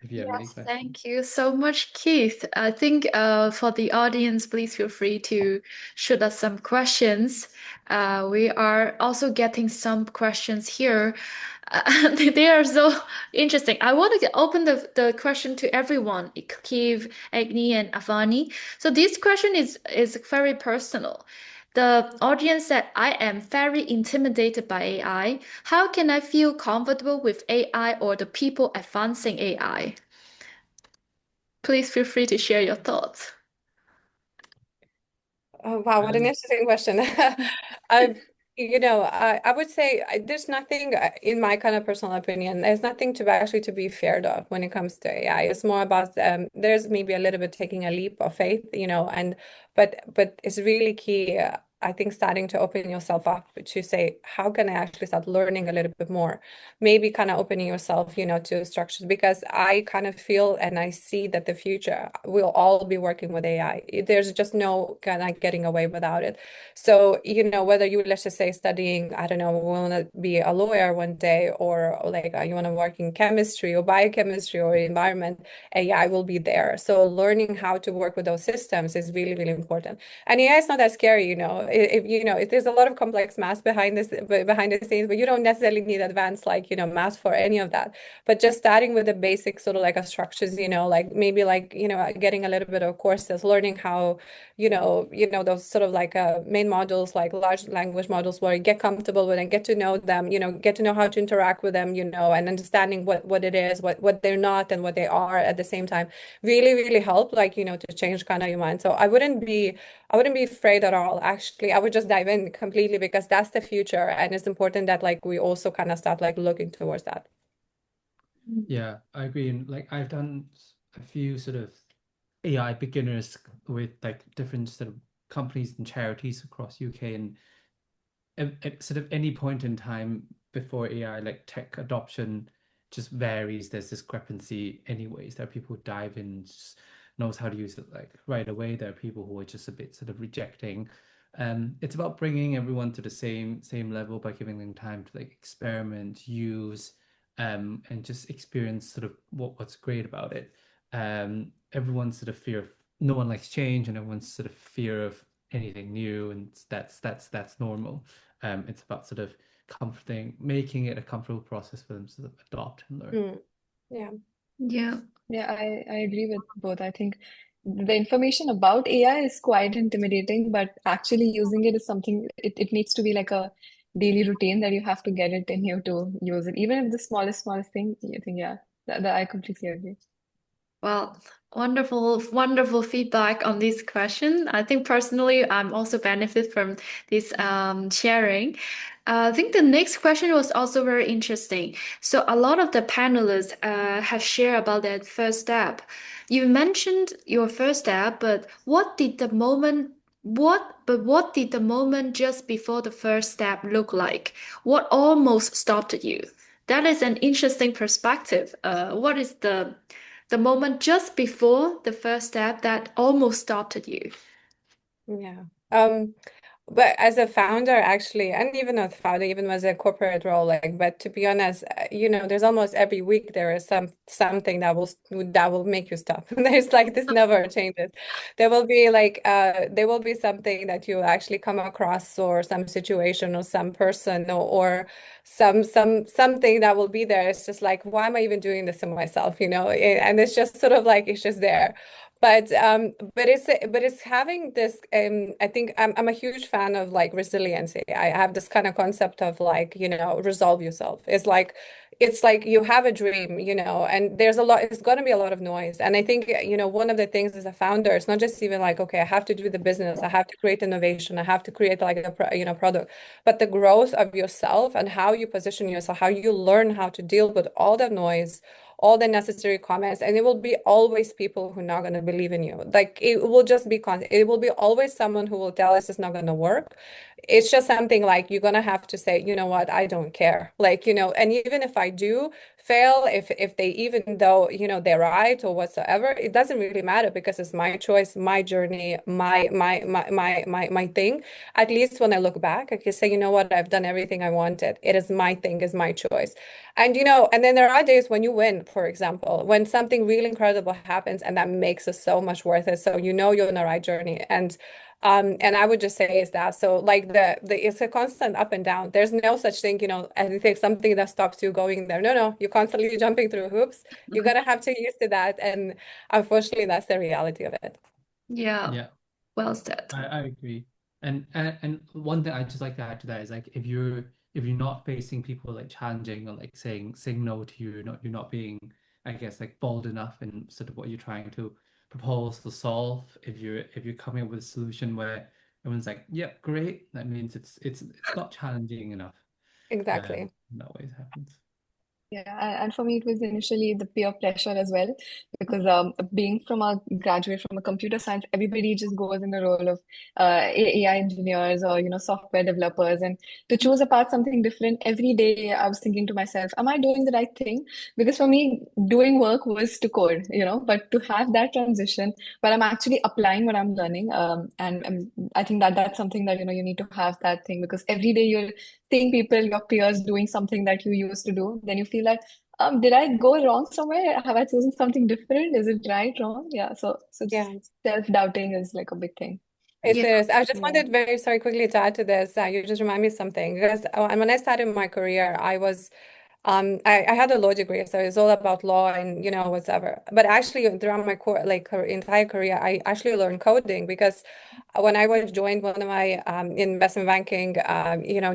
if you have any Yes, questions. thank you so much, Keith. I think for the audience, please feel free to shoot us some questions. We are also getting some questions here. They are so interesting. I want to open the question to everyone, Keith, Agni, and Avani. So this question is very personal. The audience said, I am very intimidated by AI. How can I feel comfortable with AI or the people advancing AI? Please feel free to share your thoughts. Oh, wow, what an Um, interesting question. I would say there's nothing, in my kind of personal opinion, there's nothing to actually to be feared of when it comes to AI. It's more about there's maybe a little bit taking a leap of faith, and but it's really key. I think starting to open yourself up to say, how can I actually start learning a little bit more? Maybe kind of opening yourself, to structures because I kind of feel and I see that the future will all be working with AI. There's just no kind of getting away without it. So, whether you, let's just say, studying, I don't know, want to be a lawyer one day, or like you want to work in chemistry or biochemistry or environment, AI will be there. So, learning how to work with those systems is really, really important. And AI is not that scary, if there's a lot of complex math behind the scenes, but you don't necessarily need advanced like, math for any of that. But just starting with the basic sort of like a structures, like maybe like, getting a little bit of courses, learning how those sort of like main modules, like large language models, where you get comfortable with and get to know them, get to know how to interact with them, and understanding what it is, what they're not and what they are at the same time, really, really help, like, to change kind of your mind. So I wouldn't be afraid at all. Actually, I would just dive in completely because that's the future, and it's important that like we also kind of start like looking towards that. yeah, I agree. And like I've done a few sort of AI beginners with like different sort of companies and charities across UK, and at sort of any point in time before AI, like tech adoption just varies. There's discrepancy anyways. There are people who dive in, just knows how to use it like right away. There are people who are just a bit sort of rejecting. It's about bringing everyone to the same level by giving them time to like experiment, use, and just experience sort of what's great about it. Everyone's sort of fear of no one likes change, and everyone's sort of fear of anything new, and that's normal. It's about sort of comforting, making it a comfortable process for them to sort of adopt and learn. Mm. Yeah. Yeah. Yeah, I agree with both. I think the information about AI is quite intimidating, but actually using it is something, it needs to be like a daily routine that you have to get it in here to use it. Even if the smallest thing, you think, yeah, that I completely agree. Well, wonderful, wonderful feedback on this question. I think personally, I'm also benefit from this sharing. I think the next question was also very interesting. So a lot of the panelists have shared about that first step. You mentioned your first step, but what did the moment just before the first step look like? What almost stopped you? That is an interesting perspective. What is the moment just before the first step that almost stopped you? Yeah. But as a founder, actually, and even not founder, even as a corporate role, like, but to be honest, there's almost every week there is something that will make you stop. There's like this never changes. There will be something that you actually come across, or some situation, or some person, or something that will be there. It's just like, why am I even doing this to myself? And it's just sort of like it's just there. But it's having this. I think I'm a huge fan of like resiliency. I have this kind of concept of like, resolve yourself. It's like you have a dream, and there's a lot. It's going to be a lot of noise. And I think, one of the things as a founder, it's not just even like, okay, I have to do the business, I have to create innovation, I have to create like product, but the growth of yourself and how you position yourself, how you learn how to deal with all the noise, all the necessary comments, and it will be always people who are not going to believe in you. Like it will just be it will be always someone who will tell us it's not going to work. it's just something like you're gonna have to say, you know what, I don't care. Like, and even if I do fail, if they, even though, they're right or whatsoever, it doesn't really matter because it's my choice, my journey, my thing. At least when I look back, I can say, you know what, I've done everything I wanted. It is my thing, is my choice. And and then there are days when you win, for example, when something really incredible happens and that makes it so much worth it. So you're on the right journey. And I would just say is that, so like the it's a constant up and down. There's no such thing, I think something that stops you going there. No, you're constantly jumping through hoops. You're gonna have to get used to that. And unfortunately, that's the reality of it. Yeah, Yeah, well said. I agree. And one thing I just like to add to that is like if you're not facing people like challenging or like saying no to you, you're not being, I guess, like bold enough in sort of what you're trying to propose or solve. If you're coming up with a solution where everyone's like, yep, great, that means it's not challenging enough. Exactly. That always happens. Yeah, and for me, it was initially the peer pressure as well, because being from a graduate from a computer science, everybody just goes in the role of AI engineers or software developers, and to choose a path something different every day, I was thinking to myself, am I doing the right thing? Because for me, doing work was to code, but to have that transition where I'm actually applying what I'm learning, and I think that that's something that you need to have that thing, because every day you're seeing people, your peers doing something that you used to do, then you feel like, did I go wrong somewhere? Have I chosen something different? Is it right, wrong? Yeah. So Yeah. just self-doubting is like a big thing. It Yeah. is. I just Yeah. wanted very sorry quickly to add to this. You just remind me of something because and when I started my career, I was I had a law degree, so it's all about law and whatever. But actually, throughout my entire career, I actually learned coding because when I was joined one of my investment banking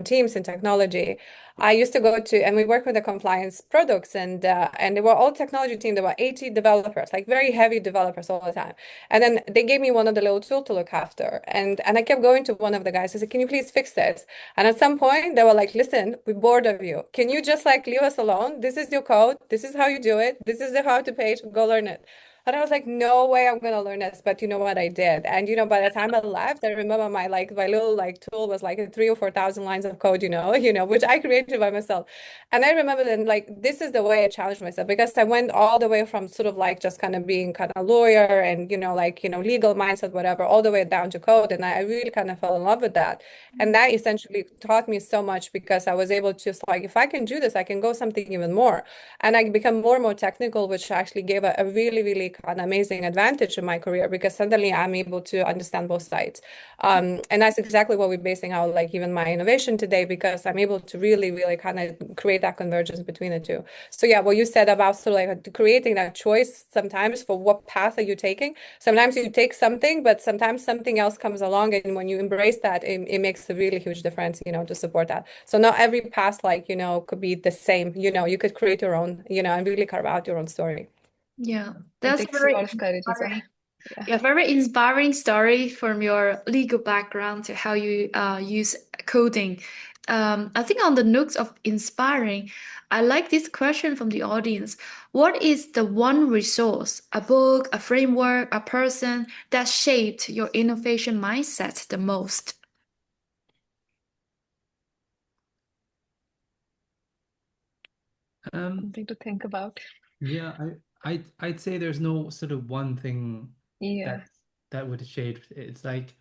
teams in technology, I used to go to, and we work with the compliance products, and they were all technology team. There were 80 developers, like very heavy developers all the time. And then they gave me one of the little tool to look after, and I kept going to one of the guys. I said, "Can you please fix this?" And at some point, they were like, "Listen, we're bored of you. Can you just like leave us alone? This is your code. This is how you do it. This is the how to page. Go learn it." And I was like, "No way I'm gonna learn this." But you know what I did? And by the time I left, I remember my little like tool was like 3 or 4 thousand lines of code, which I created by myself. And I remember then like this is the way I challenged myself because I went all the way from sort of like just kind of being kind of lawyer and legal mindset, whatever, all the way down to code. And I really kind of fell in love with that. And that essentially taught me so much because I was able to just like, if I can do this, I can go something even more. And I become more and more technical, which actually gave a really, really kind of amazing advantage in my career because suddenly I'm able to understand both sides. And that's exactly what we're basing out, like even my innovation today, because I'm able to really, really kind of create that convergence between the two. So yeah, what you said about sort of like creating that choice sometimes for what path are you taking. Sometimes you take something, but sometimes something else comes along, and when you embrace that, it makes a really huge difference, to support that. So not every path, like, could be the same, you could create your own, and really carve out your own story. Yeah, It that's takes a very lot of courage as well. inspiring. Yeah. Yeah, very inspiring story from your legal background to how you use coding. I think on the notes of inspiring, I like this question from the audience. What is the one resource, a book, a framework, a person that shaped your innovation mindset the most? Something to think about. Yeah, I'd say there's no sort of one thing Yeah. that would shape. It's like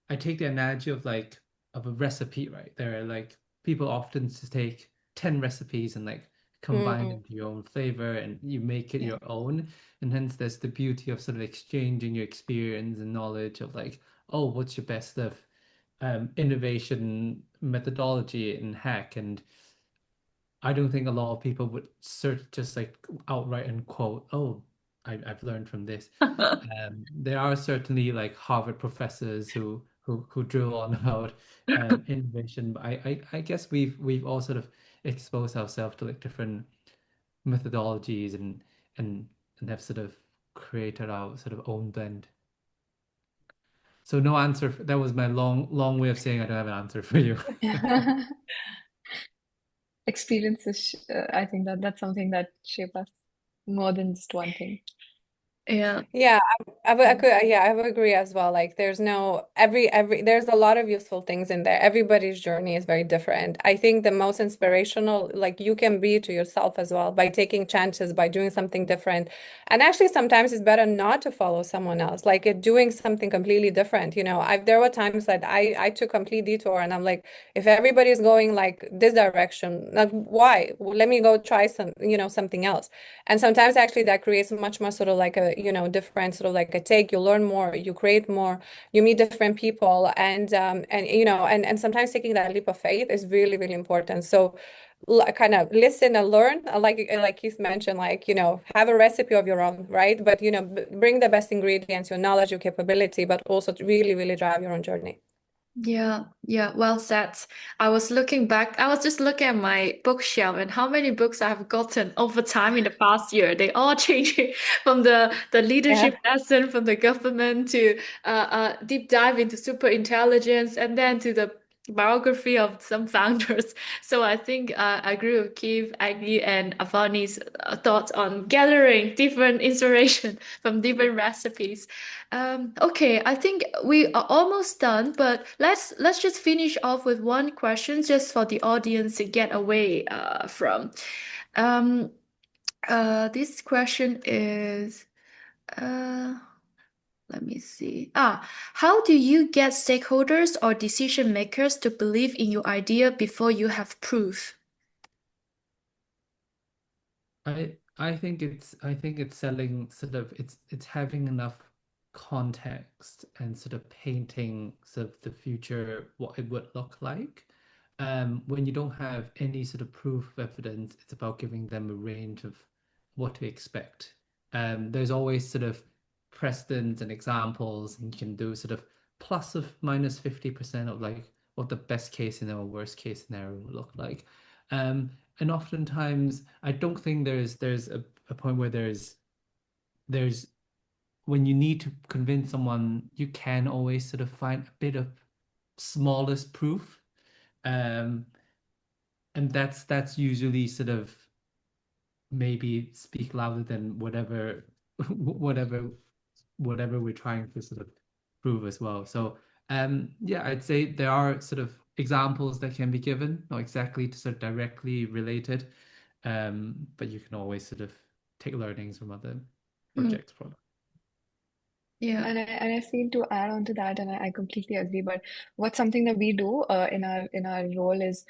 I take the analogy of like of a recipe, right? There are like people often to take 10 recipes and like combine Mm. into your own flavor and you make it Yeah. your own. And hence there's the beauty of sort of exchanging your experience and knowledge of like, oh, what's your best of innovation methodology and hack? And I don't think a lot of people would search just like outright and quote, "Oh, I've learned from this." There are certainly like Harvard professors who drill on about innovation, but I guess we've all sort of exposed ourselves to like different methodologies and and have sort of created our sort of own blend. So no answer. That was my long way of saying I don't have an answer for you. Experiences, I think that's something that shape us more than just one thing. Yeah. Yeah, I would agree as well. Like there's no there's a lot of useful things in there. Everybody's journey is very different. I think the most inspirational, like you can be to yourself as well by taking chances, by doing something different. And actually sometimes it's better not to follow someone else, like doing something completely different. There were times that I took complete detour and I'm like, if everybody's going like this direction, like why? Well, let me go try something else. And sometimes actually that creates much more sort of like a, different sort of like a take. You learn more, you create more, you meet different people, and sometimes taking that leap of faith is really, really important. So kind of listen and learn, like Keith mentioned, like, have a recipe of your own, right? But bring the best ingredients, your knowledge, your capability, but also to really, really drive your own journey. Yeah, yeah, well said. I was just looking at my bookshelf and how many books I have gotten over time in the past year. They all changing from the Yeah. leadership lesson from the government to deep dive into super intelligence and then to the biography of some founders. So I think I agree with Keith, Agni, and Avani's thoughts on gathering different inspiration from different recipes. Okay, I think we are almost done, but let's just finish off with one question just for the audience to get away from. Um, this question is uh, let me see. How do you get stakeholders or decision makers to believe in your idea before you have proof? I think it's selling sort of it's having enough context and sort of painting sort of the future what it would look like. When you don't have any sort of proof of evidence, it's about giving them a range of what to expect. There's always sort of precedents and examples, and you can do sort of plus of minus 50% of like what the best case scenario, worst case scenario will look like. And oftentimes I don't think there's a point where there's when you need to convince someone, you can always sort of find a bit of smallest proof. Um, and that's usually sort of maybe speak louder than whatever whatever we're trying to sort of prove as well. So yeah, I'd say there are sort of examples that can be given, not exactly to sort of directly related, but you can always sort of take learnings from other projects, products. Yeah. And I feel to add on to that, and I completely agree. But what's something that we do in our role is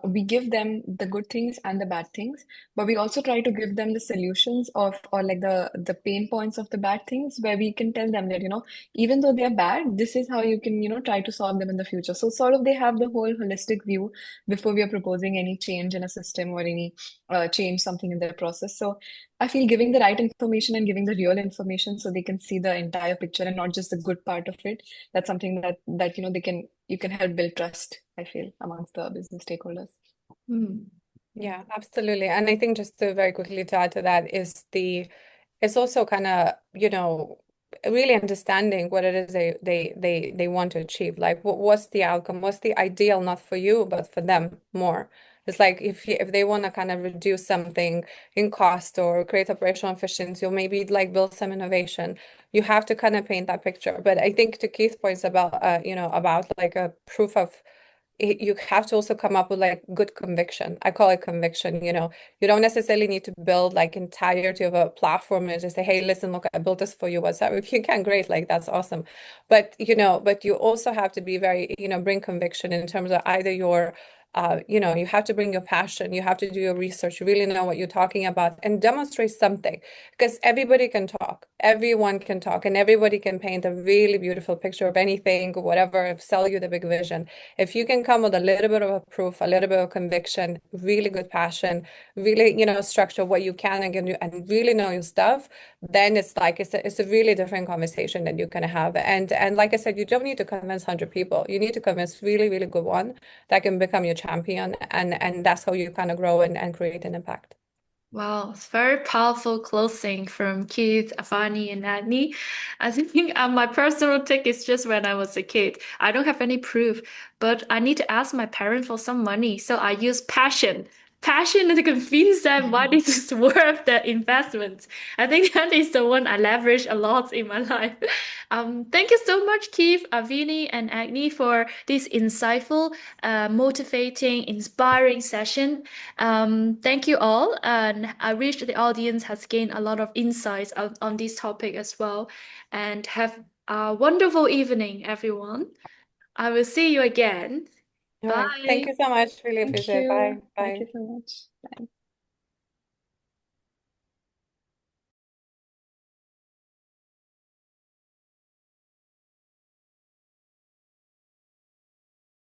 we give them the good things and the bad things, but we also try to give them the solutions of or like the pain points of the bad things, where we can tell them that even though they're bad, this is how you can try to solve them in the future. So sort of they have the whole holistic view before we are proposing any change in a system or any change something in their process. So I feel giving the right information and giving the real information so they can see the entire picture and not just the good part of it. That's something that you can help build trust, I feel, amongst the business stakeholders. Yeah, absolutely. And I think just to very quickly to add to that is it's also kind of, really understanding what it is they want to achieve. Like what's the outcome? What's the ideal, not for you, but for them more. It's like if they want to kind of reduce something in cost or create operational efficiency or maybe like build some innovation, you have to kind of paint that picture. But I think to Keith's points about about like a proof of you have to also come up with like good conviction. I call it conviction, you don't necessarily need to build like entirety of a platform and just say, hey, listen, look, I built this for you. What's up? If you can, great, like that's awesome. But but you also have to be very, bring conviction in terms of either your you have to bring your passion, you have to do your research, you really know what you're talking about and demonstrate something because everybody can talk, everyone can talk, and everybody can paint a really beautiful picture of anything, whatever, sell you the big vision. If you can come with a little bit of a proof, a little bit of conviction, really good passion, really, structure what you can and really know your stuff, then it's like it's a really different conversation that you can have. And like I said, you don't need to convince 100 people. You need to convince really, really good one that can become your champion. And that's how you kind of grow and create an impact. Wow, it's very powerful closing from Keith, Avani, and Agni. I think my personal take is just when I was a kid. I don't have any proof, but I need to ask my parents for some money. So I use passion passion to convince them why this is worth the investment. I think that is the one I leverage a lot in my life. Thank you so much, Keith, Avini, and Agni for this insightful, motivating, inspiring session. Thank you all, and I wish the audience has gained a lot of insights on this topic as well. And have a wonderful evening, everyone. I will see you again. All right. Thank Bye. you so much. Really Thank appreciate it. Bye. you. Thank Bye. you so much. Bye.